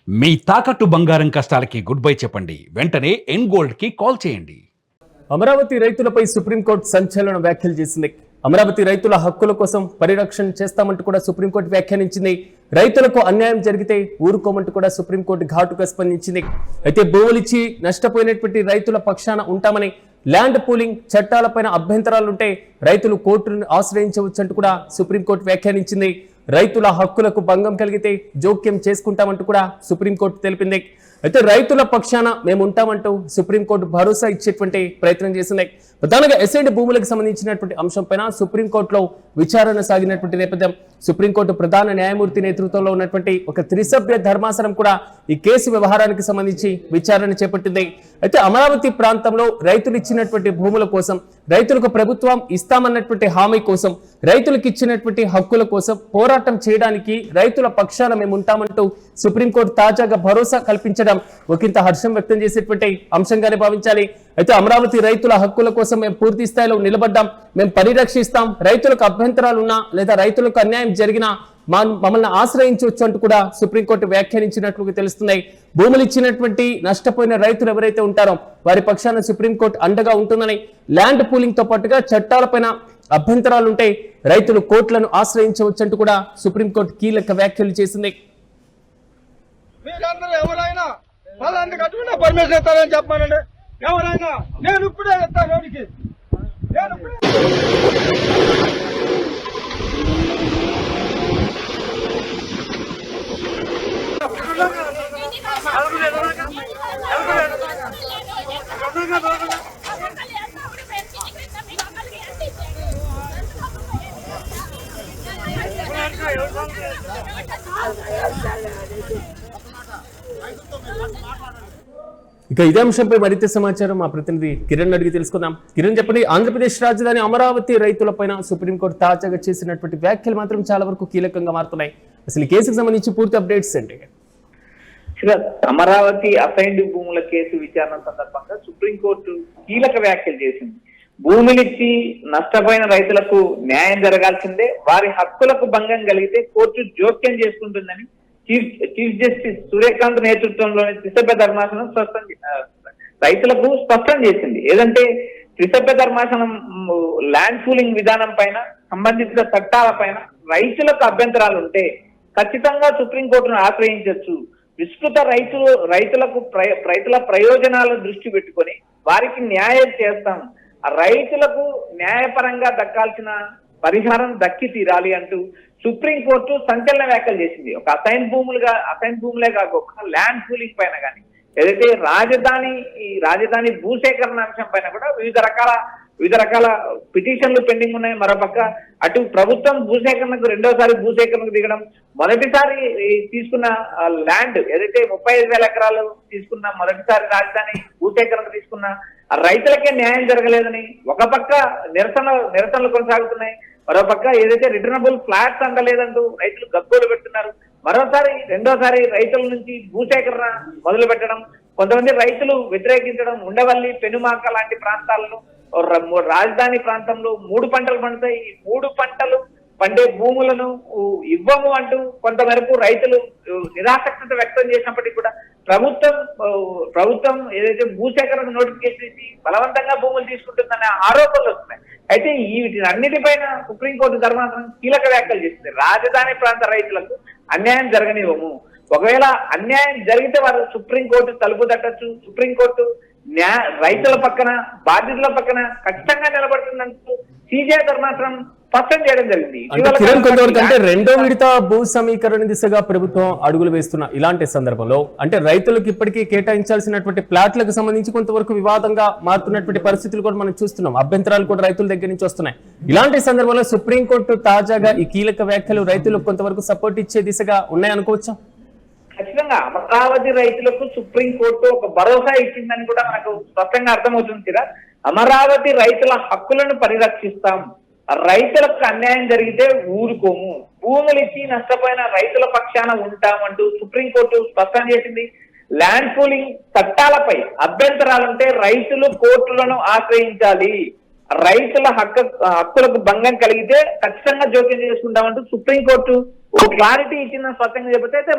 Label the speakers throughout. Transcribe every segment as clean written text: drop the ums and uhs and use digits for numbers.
Speaker 1: మీ తాకట్టు బంగారం కష్టాలకి good bye చెప్పండి. వెంటనే ఎన్ గోల్డ్ కి కాల్ చేయండి.
Speaker 2: అమరావతి రైతులపై సుప్రీంకోర్టు సంచలన వ్యాఖ్యలు చేసింది. అమరావతి రైతుల హక్కుల కోసం పరిరక్షణ చేస్తామంటూ కూడా సుప్రీంకోర్టు వ్యాఖ్యానించింది. రైతులకు అన్యాయం జరిగితే ఊరుకోమంటూ కూడా సుప్రీంకోర్టు ఘాటుగా స్పందించింది. అయితే భూములిచ్చి నష్టపోయినటువంటి రైతుల పక్షాన ఉంటామని, ల్యాండ్ పూలింగ్ చట్టాలపైన అభ్యంతరాలుంటే రైతులు కోర్టును ఆశ్రయించవచ్చంటూ కూడా సుప్రీంకోర్టు వ్యాఖ్యానించింది. రైతుల హక్కులకు భంగం కలిగితే జోక్యం చేసుకుంటామంటూ కూడా సుప్రీంకోర్టు తెలిపింది. అయితే రైతుల పక్షాన మేము ఉంటామంటూ సుప్రీంకోర్టు భరోసా ఇచ్చేటువంటి ప్రయత్నం చేసింది. ప్రధానంగా ఎస్ఐడి భూములకు సంబంధించినటువంటి అంశంపైన సుప్రీంకోర్టులో విచారణ సాగినటువంటి నేపథ్యం. సుప్రీంకోర్టు ప్రధాన న్యాయమూర్తి నేతృత్వంలో ఉన్నటువంటి ఒక త్రిసభ్య ధర్మాసనం కూడా ఈ కేసు వ్యవహారానికి సంబంధించి విచారణ చేపట్టింది. అయితే అమరావతి ప్రాంతంలో రైతులు ఇచ్చినటువంటి భూముల కోసం, రైతులకు ప్రభుత్వం ఇస్తామన్నటువంటి హామీ కోసం, రైతులకు ఇచ్చినటువంటి హక్కుల కోసం పోరాటం చేయడానికి రైతుల పక్షాన మేము ఉంటామంటూ సుప్రీంకోర్టు తాజాగా భరోసా కల్పించడం ఒకంత హర్షం వ్యక్తం చేసేటువంటి అంశంగానే భావించాలి. అయితే అమరావతి రైతుల హక్కుల కోసం మేము పూర్తి స్థాయిలో నిలబడ్డాం, మేము పరిరక్షిస్తాం, రైతులకు అభ్యంతరాలు ఉన్నా లేదా రైతులకు అన్యాయం జరిగినా మమ్మల్ని ఆశ్రయించవచ్చు అంటూ కూడా సుప్రీంకోర్టు వ్యాఖ్యానించినట్లుగా తెలుస్తున్నాయి. భూములు ఇచ్చినటువంటి నష్టపోయిన రైతులు ఎవరైతే ఉంటారో వారి పక్షాన సుప్రీంకోర్టు అండగా ఉంటుందని, ల్యాండ్ పూలింగ్ తో పాటుగా చట్టాలపైన అభ్యంతరాలుంటే రైతులు కోర్టులను ఆశ్రయించవచ్చు అంటూ కూడా సుప్రీంకోర్టు కీలక వ్యాఖ్యలు చేసింది.
Speaker 3: పర్మిషన్ ఇస్తారని చెప్పానండి. ఎవరైనా నేను ఇప్పుడే ఇస్తాను రోడ్డుకి.
Speaker 2: ఇక ఇదే అంశంపై మరింత సమాచారం మా ప్రతినిధి కిరణ్ అడిగి తెలుసుకుందాం. కిరణ్, చెప్పండి, ఆంధ్రప్రదేశ్ రాజధాని అమరావతి రైతులపైన సుప్రీంకోర్టు తాజాగా చేసినటువంటి వ్యాఖ్యలు మాత్రం చాలా వరకు కీలకంగా మారుతున్నాయి. అసలు ఈ కేసుకు సంబంధించి పూర్తి అప్డేట్స్ ఏంటి?
Speaker 4: అమరావతి అసైన్డ్ భూముల కేసు విచారణ సందర్భంగా సుప్రీంకోర్టు కీలక వ్యాఖ్యలు చేసింది. భూమినిచ్చి నష్టపోయిన రైతులకు న్యాయం జరగాల్సిందే, వారి హక్కులకు భంగం కలిగితే కోర్టు జోక్యం చేసుకుంటుందని చీఫ్ జస్టిస్ సూర్యకాంత్ నేతృత్వంలోని త్రిసభ్య ధర్మాసనం రైతులకు స్పష్టం చేసింది. ఏదంటే త్రిసభ్య ధర్మాసనం ల్యాండ్ పూలింగ్ విధానం పైన, సంబంధిత చట్టాల పైన రైతులకు అభ్యంతరాలు ఉంటే ఖచ్చితంగా సుప్రీంకోర్టును ఆశ్రయించవచ్చు. విస్తృత రైతుల ప్రయోజనాలను దృష్టి పెట్టుకొని వారికి న్యాయం చేస్తాం, రైతులకు న్యాయపరంగా దక్కాల్సిన పరిహారం దక్కి తీరాలి అంటూ సుప్రీంకోర్టు సంచలన వ్యాఖ్యలు చేసింది. ఒక అసైన్ భూములే కాకుండా ల్యాండ్ పూలింగ్ పైన కానీ, ఏదైతే రాజధాని భూసేకరణ అంశం పైన కూడా వివిధ రకాల పిటిషన్లు పెండింగ్ ఉన్నాయి. మరోపక్క అటు ప్రభుత్వం రెండోసారి భూసేకరణకు దిగడం, మొదటిసారి తీసుకున్న ల్యాండ్ ఏదైతే 35,000 ఎకరాలు తీసుకున్న మొదటిసారి రాజధాని భూసేకరణకు తీసుకున్న రైతులకే న్యాయం జరగలేదని ఒక పక్క నిరసనలు కొనసాగుతున్నాయి. మరోపక్క ఏదైతే రిటర్నబుల్ ఫ్లాట్స్ అందలేదంటూ రైతులు గగ్గోలు పెడుతున్నారు. రెండోసారి రైతుల నుంచి భూసేకరణ మొదలు పెట్టడం, కొంతమంది రైతులు వ్యతిరేకించడం, ఉండవల్లి, పెనుమాక లాంటి ప్రాంతాలను రాజధాని ప్రాంతంలో 3 పంటలు పండుతాయి, ఈ 3 పంటలు పండే భూములను ఇవ్వము అంటూ కొంతవరకు రైతులు నిరాసక్తత వ్యక్తం చేసినప్పటికీ కూడా ప్రభుత్వం ఏదైతే భూసేకరణ నోటిఫికేషన్ ఇచ్చి బలవంతంగా భూములు తీసుకుంటుందనే ఆరోపణలు వస్తున్నాయి. అయితే వీటినన్నిటిపైన సుప్రీంకోర్టు ధర్మాసనం కీలక వ్యాఖ్యలు చేసింది. రాజధాని ప్రాంత రైతులకు అన్యాయం జరగనివ్వము, ఒకవేళ అన్యాయం జరిగితే వారు సుప్రీంకోర్టు తలుపు తట్టచ్చు, సుప్రీంకోర్టు రైతుల పక్కన, బాధితుల పక్కన ఖచ్చితంగా నిలబడుతుందంటూ సిజే ధర్మాసనం స్పష్టం చేయడం జరిగింది.
Speaker 2: కొంతవరకు అంటే రెండో విడత భూ సమీకరణ దిశగా ప్రభుత్వం అడుగులు వేస్తున్న ఇలాంటి సందర్భంలో అంటే రైతులకు ఇప్పటికీ కేటాయించాల్సినటువంటి ప్లాట్లకు సంబంధించి కొంతవరకు వివాదంగా మారుతున్నటువంటి పరిస్థితులు కూడా మనం చూస్తున్నాం. అభ్యంతరాలు కూడా రైతుల దగ్గర నుంచి వస్తున్నాయి. ఇలాంటి సందర్భంలో సుప్రీంకోర్టు తాజాగా ఈ కీలక వ్యాఖ్యలు రైతులకు కొంతవరకు సపోర్ట్ ఇచ్చే దిశగా ఉన్నాయనుకోవచ్చా?
Speaker 4: ఖచ్చితంగా అమరావతి రైతులకు సుప్రీంకోర్టు ఒక భరోసా ఇచ్చిందని కూడా మనకు స్పష్టంగా అర్థమవుతుంది కదా. అమరావతి రైతుల హక్కులను పరిరక్షిస్తాం, రైతులకు అన్యాయం జరిగితే ఊరుకోము, భూములు ఇచ్చి నష్టపోయిన రైతుల పక్షాన ఉంటామంటూ సుప్రీంకోర్టు స్పష్టం చేసింది. ల్యాండ్ పూలింగ్ చట్టాలపై అభ్యంతరాలుంటే రైతులు కోర్టులను ఆశ్రయించాలి, రైతుల హక్కులకు భంగం కలిగితే ఖచ్చితంగా జోక్యం చేసుకుంటామంటూ సుప్రీంకోర్టు ఓ క్లారిటీ ఇచ్చిన స్పష్టంగా చెబితే అయితే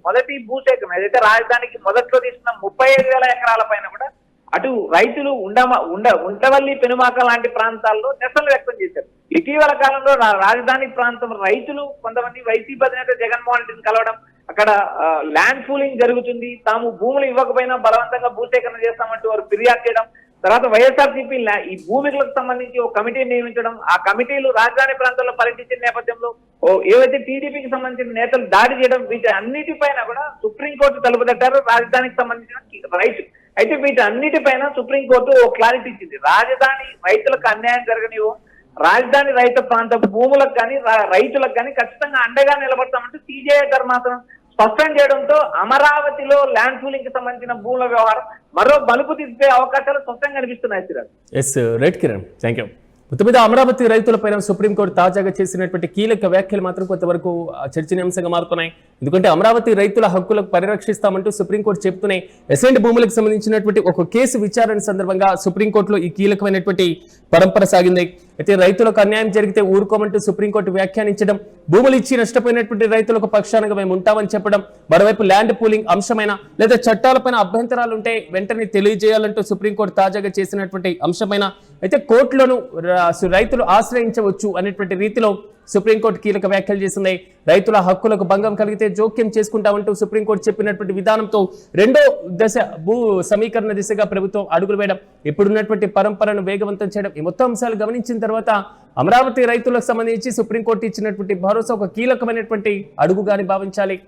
Speaker 4: మొదటి భూసేకరణ ఏదైతే రాజధానికి మొదట్లో తీసుకున్న 35,000 ఎకరాల పైన కూడా అటు రైతులు ఉండవల్లి పెనుమాక లాంటి ప్రాంతాల్లో నిరసనలు వ్యక్తం చేశారు. ఇటీవల కాలంలో రాజధాని ప్రాంతం రైతులు కొంతమంది వైసీపీ అధినేత జగన్మోహన్ రెడ్డిని కలవడం, అక్కడ ల్యాండ్ పూలింగ్ జరుగుతుంది, తాము భూములు ఇవ్వకపోయినా బలవంతంగా భూసేకరణ చేస్తామంటూ వారు ఫిర్యాదు చేయడం, తర్వాత వైఎస్ఆర్సీపీ ఈ భూమికులకు సంబంధించి ఒక కమిటీని నియమించడం, ఆ కమిటీలు రాజధాని ప్రాంతంలో పర్యటించిన నేపథ్యంలో ఏవైతే టీడీపీకి సంబంధించిన నేతలు దాడి చేయడం, వీటి అన్నిటిపైన కూడా సుప్రీంకోర్టు తలుపు తట్టారు రాజధానికి సంబంధించిన రైతు. అయితే వీటి అన్నిటిపైన సుప్రీంకోర్టు ఓ క్లారిటీ ఇచ్చింది. రాజధాని రైతులకు అన్యాయం జరగనివో, రాజధాని రైతు ప్రాంత భూములకు కానీ రైతులకు కానీ ఖచ్చితంగా అండగా నిలబడతామంటూ సిజేఐ ధర్మాసనం స్పష్టం చేయడంతో అమరావతిలో ల్యాండ్ పూలింగ్ కి సంబంధించిన భూముల వ్యవహారం మరో మలుపు తిప్పే అవకాశాలు స్పష్టంగా కనిపిస్తున్నాయి. Siraj.
Speaker 2: Yes right Kiran, thank you. మొత్తం మీద అమరావతి రైతులపైన సుప్రీంకోర్టు తాజాగా చేసినటువంటి కీలక వ్యాఖ్యలు మాత్రం కొంతవరకు చర్చనీయాంశంగా మారుతున్నాయి. ఎందుకంటే అమరావతి రైతుల హక్కులకు పరిరక్షిస్తామంటూ సుప్రీంకోర్టు చెబుతూనే ఎసెంట్ భూములకు సంబంధించినటువంటి ఒక కేసు విచారణ సందర్భంగా సుప్రీంకోర్టులో ఈ కీలకమైనటువంటి పరంపర సాగింది. అయితే రైతులకు అన్యాయం జరిగితే ఊరుకోమంటూ సుప్రీంకోర్టు వ్యాఖ్యానించడం, భూములు ఇచ్చి నష్టపోయినటువంటి రైతులకు పక్షానగా మేము ఉంటామని చెప్పడం, మరోవైపు ల్యాండ్ పూలింగ్ అంశమైన లేదా చట్టాలపైన అభ్యంతరాలు ఉంటే వెంటనే తెలియజేయాలంటూ సుప్రీంకోర్టు తాజాగా చేసినటువంటి అంశమైన అయితే కోర్టులను రైతులు ఆశ్రయించవచ్చు అనేటువంటి రీతిలో సుప్రీంకోర్టు కీలక వ్యాఖ్యలు చేసింది. రైతుల హక్కులకు భంగం కలిగితే జోక్యం చేసుకుంటామంటూ సుప్రీంకోర్టు చెప్పినటువంటి విధానంతో రెండో దశ భూ సమీకరణ దిశగా ప్రభుత్వం అడుగులు వేయడం, ఇప్పుడున్నటువంటి పరంపరను వేగవంతం చేయడం, ఈ మొత్తం అంశాలు గమనించిన తర్వాత అమరావతి రైతులకు సంబంధించి సుప్రీంకోర్టు ఇచ్చినటువంటి భరోసా ఒక కీలకమైనటువంటి అడుగుగాని భావించాలి.